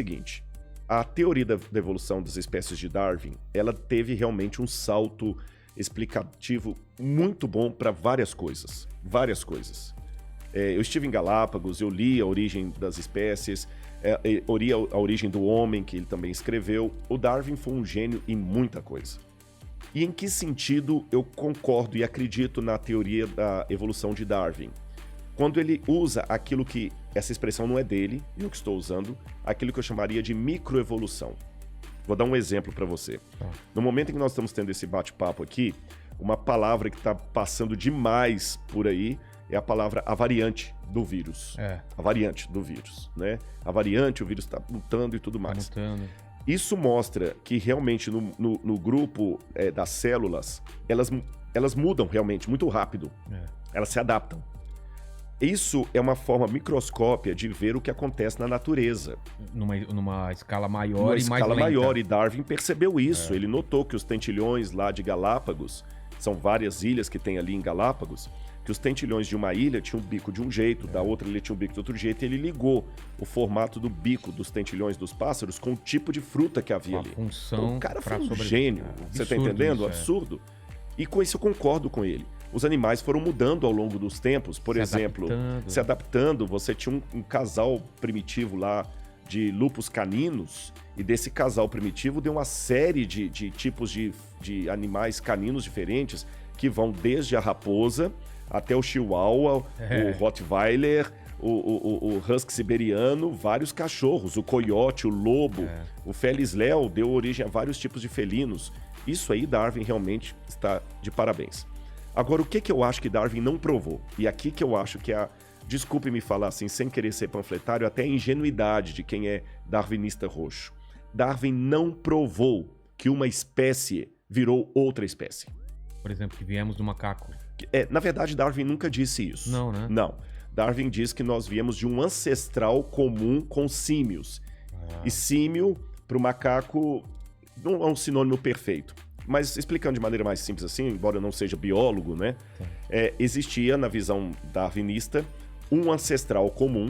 seguinte, a teoria da evolução das espécies de Darwin, ela teve realmente um salto explicativo muito bom para várias coisas. Eu estive em Galápagos, eu li a origem das espécies, eu li a origem do homem, que ele também escreveu. O Darwin foi um gênio em muita coisa. E em que sentido eu concordo e acredito na teoria da evolução de Darwin? Quando ele usa aquilo que, essa expressão não é dele, eu que estou usando, aquilo que eu chamaria de microevolução. Vou dar um exemplo para você. No momento em que nós estamos tendo esse bate-papo aqui, uma palavra que está passando demais por aí é a palavra a variante do vírus. A variante do vírus, né? A variante, o vírus está mutando e tudo mais. Isso mostra que realmente no grupo das células, elas mudam realmente muito rápido. Elas se adaptam. Isso é uma forma microscópia de ver o que acontece na natureza. Numa escala maior e mais lenta. Numa escala maior, e Darwin percebeu isso. Ele notou que os tentilhões lá de Galápagos, são várias ilhas que tem ali em Galápagos, que os tentilhões de uma ilha tinham um bico de um jeito, da outra ilha tinha um bico de outro jeito, e ele ligou o formato do bico dos tentilhões dos pássaros com o tipo de fruta que havia ali. Função. O cara foi um gênio, você tá entendendo? Absurdo. E com isso eu concordo com ele. Os animais foram mudando ao longo dos tempos, por exemplo, se adaptando. Você tinha um casal primitivo lá de lupus caninos, e desse casal primitivo deu uma série de tipos de animais caninos diferentes, que vão desde a raposa até o chihuahua, o rottweiler, o husky siberiano, vários cachorros, o coiote, o lobo, o felis leo deu origem a vários tipos de felinos. Isso aí Darwin realmente está de parabéns. Agora, o que eu acho que Darwin não provou? E aqui que eu acho que desculpe-me falar assim, sem querer ser panfletário, até a ingenuidade de quem é darwinista roxo. Darwin não provou que uma espécie virou outra espécie. Por exemplo, que viemos do macaco. Na verdade, Darwin nunca disse isso. Não, né? Não. Darwin diz que nós viemos de um ancestral comum com símios. E símio, para o macaco, não é um sinônimo perfeito. Mas explicando de maneira mais simples assim, embora eu não seja biólogo, né? Existia, na visão darwinista, um ancestral comum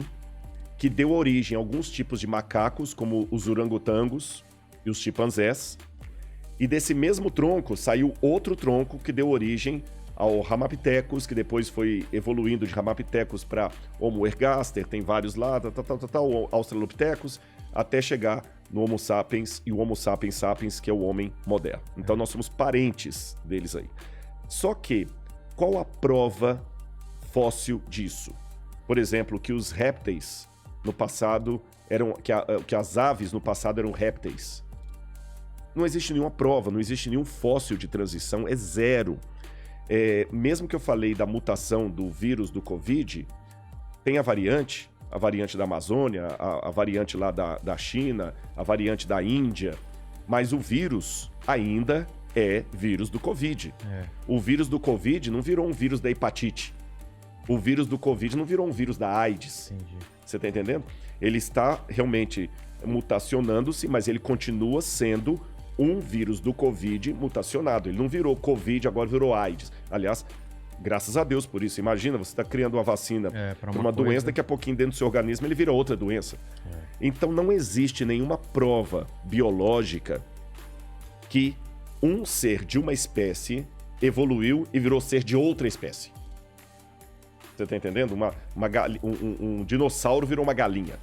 que deu origem a alguns tipos de macacos, como os orangotangos e os chimpanzés. E desse mesmo tronco saiu outro tronco que deu origem ao Ramapithecus, que depois foi evoluindo de Ramapithecus para Homo ergaster, tem vários lá, o Australopithecus, até chegar no Homo sapiens e o Homo sapiens sapiens, que é o homem moderno. Então nós somos parentes deles aí. Só que, qual a prova fóssil disso? Por exemplo, que os répteis no passado que as aves no passado eram répteis. Não existe nenhuma prova, não existe nenhum fóssil de transição, é zero. Mesmo que eu falei da mutação do vírus do Covid, tem a variante da Amazônia, a variante lá da China, a variante da Índia, mas o vírus ainda é vírus do Covid. O vírus do Covid não virou um vírus da hepatite. O vírus do Covid não virou um vírus da AIDS. Entendi. Você tá entendendo? Ele está realmente mutacionando-se, mas ele continua sendo um vírus do Covid mutacionado. Ele não virou Covid, agora virou AIDS. Aliás, graças a Deus por isso. Imagina, você está criando uma vacina para uma doença, daqui a pouquinho dentro do seu organismo ele vira outra doença. Então não existe nenhuma prova biológica que um ser de uma espécie evoluiu e virou ser de outra espécie. Você está entendendo? Um dinossauro virou uma galinha.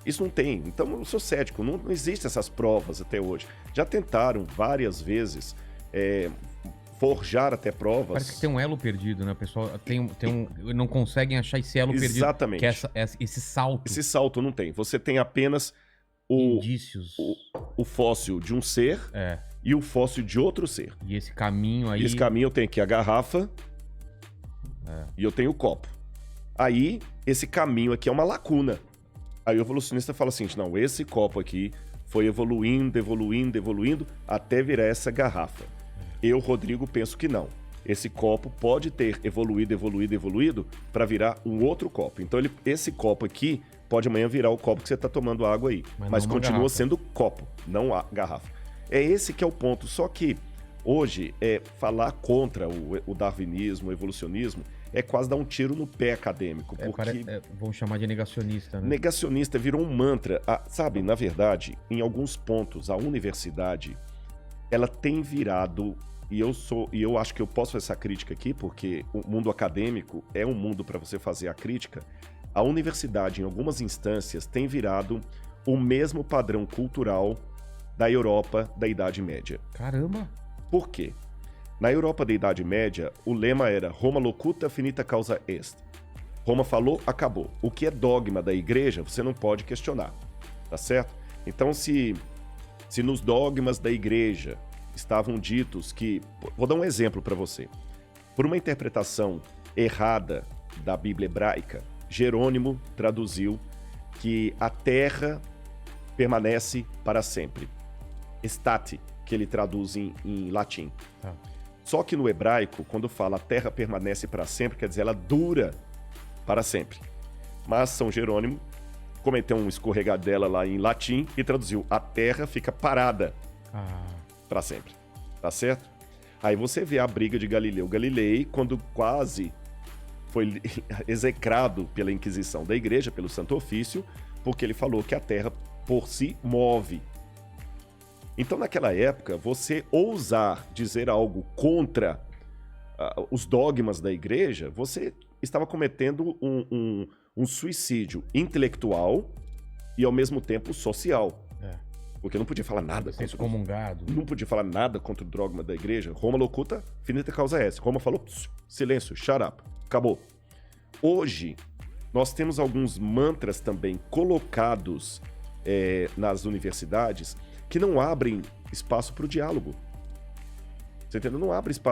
Isso não tem. Então eu sou cético. Não existem essas provas até hoje. Já tentaram várias vezes forjar até provas. Parece que tem um elo perdido, né? O pessoal não conseguem achar esse elo perdido. Exatamente. Que é esse salto. Esse salto não tem. Você tem apenas indícios. O fóssil de um ser e o fóssil de outro ser. E esse caminho aí... Esse caminho eu tenho aqui a garrafa e eu tenho o copo. Aí, esse caminho aqui é uma lacuna. Aí o evolucionista fala assim, não, esse copo aqui foi evoluindo, até virar essa garrafa. Eu, Rodrigo, penso que não. Esse copo pode ter evoluído para virar um outro copo. Então, esse copo aqui pode amanhã virar o copo que você está tomando água aí. Mas continua sendo copo, não a garrafa. É esse que é o ponto. Só que hoje, falar contra o darwinismo, o evolucionismo, é quase dar um tiro no pé acadêmico. Porque vão chamar de negacionista, né? Negacionista virou um mantra. Sabe, na verdade, em alguns pontos, a universidade, ela tem virado, e eu acho que eu posso fazer essa crítica aqui, porque o mundo acadêmico é um mundo para você fazer a crítica. A universidade, em algumas instâncias, tem virado o mesmo padrão cultural da Europa da Idade Média. Caramba! Por quê? Na Europa da Idade Média, o lema era Roma locuta, finita causa est. Roma falou, acabou. O que é dogma da igreja, você não pode questionar, tá certo? Então, se nos dogmas da igreja estavam ditos que... Vou dar um exemplo para você. Por uma interpretação errada da Bíblia hebraica, Jerônimo traduziu que a terra permanece para sempre. Estate, que ele traduz em latim. Tá. Só que no hebraico, quando fala a terra permanece para sempre, quer dizer, ela dura para sempre. Mas São Jerônimo cometeu um escorregadela lá em latim e traduziu a terra fica parada para sempre. Tá certo? Aí você vê a briga de Galileu Galilei, quando quase foi execrado pela Inquisição da Igreja, pelo Santo Ofício, porque ele falou que a terra por si move. Então, naquela época, você ousar dizer algo contra os dogmas da igreja, você estava cometendo um suicídio intelectual e, ao mesmo tempo, social. Porque não podia falar nada contra excomungado. Não podia falar nada contra o dogma da igreja. Roma locuta, finita causa est. Roma falou, silêncio, shut up, acabou. Hoje, nós temos alguns mantras também colocados nas universidades que não abrem espaço para o diálogo. Você entendeu? Não abre espaço